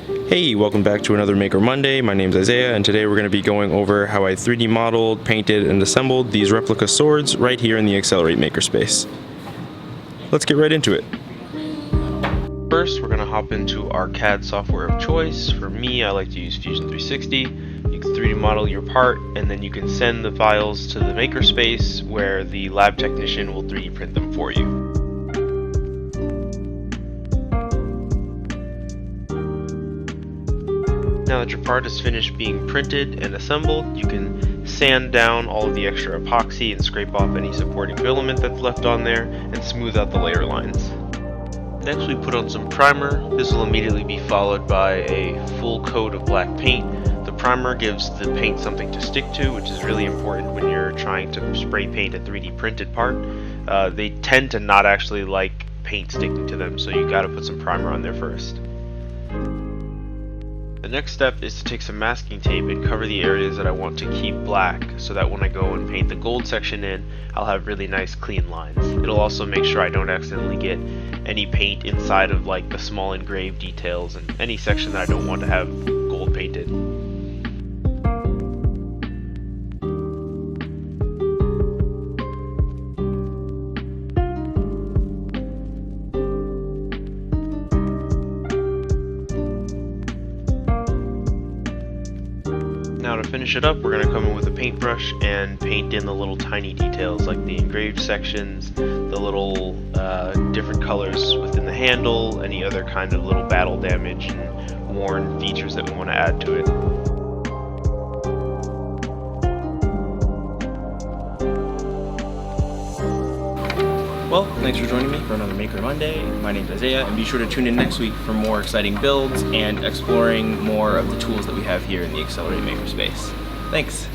Hey, welcome back to another Maker Monday. My name's Isaiah, and today we're going to be going over how I 3D modeled, painted, and assembled these replica swords right here in the Accelerate Makerspace. Let's get right into it. First, we're going to hop into our CAD software of choice. For me, I like to use Fusion 360. You can 3D model your part, and then you can send the files to the Makerspace where the lab technician will 3D print them for you. Now that your part is finished being printed and assembled, you can sand down all of the extra epoxy and scrape off any supporting filament that's left on there and smooth out the layer lines. Next, we put on some primer. This will immediately be followed by a full coat of black paint. The primer gives the paint something to stick to, which is really important when you're trying to spray paint a 3D printed part. They tend to not actually like paint sticking to them, so you gotta put some primer on there first. The next step is to take some masking tape and cover the areas that I want to keep black so that when I go and paint the gold section in, I'll have really nice clean lines. It'll also make sure I don't accidentally get any paint inside of like the small engraved details and any section that I don't want to have gold painted. Now to finish it up, we're going to come in with a paintbrush and paint in the little tiny details like the engraved sections, the little different colors within the handle, any other kind of little battle damage and worn features that we want to add to it. Well, thanks for joining me for another Maker Monday. My name's Isaiah, and be sure to tune in next week for more exciting builds and exploring more of the tools that we have here in the Accelerate Makerspace. Thanks!